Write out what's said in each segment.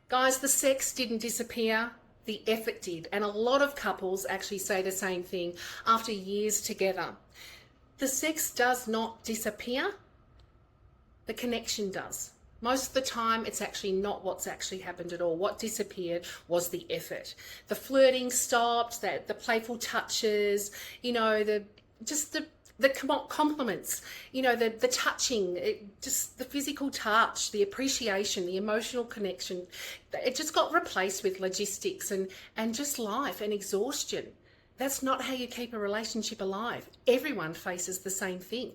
Guys, the sex didn't disappear, the effort did. And a lot of couples actually say the same thing after years together. The sex does not disappear, the connection does. Most of the time, it's actually not what's actually happened at all. What disappeared was the effort. The flirting stopped, the playful touches, the compliments, the touching, just the physical touch, the appreciation, the emotional connection. It just got replaced with logistics and just life and exhaustion. That's not how you keep a relationship alive. Everyone faces the same thing.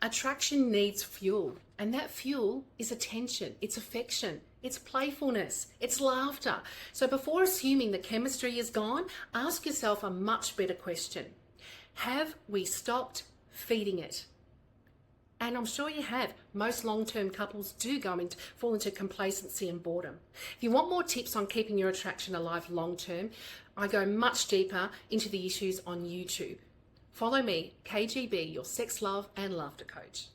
Attraction needs fuel, and that fuel is attention, it's affection, it's playfulness, it's laughter. So before assuming the chemistry is gone, ask yourself a much better question. Have we stopped feeding it? And I'm sure you have. Most long-term couples do fall into complacency and boredom. If you want more tips on keeping your attraction alive long-term, I go much deeper into the issues on YouTube. Follow me, KGB, your sex, love and laughter coach.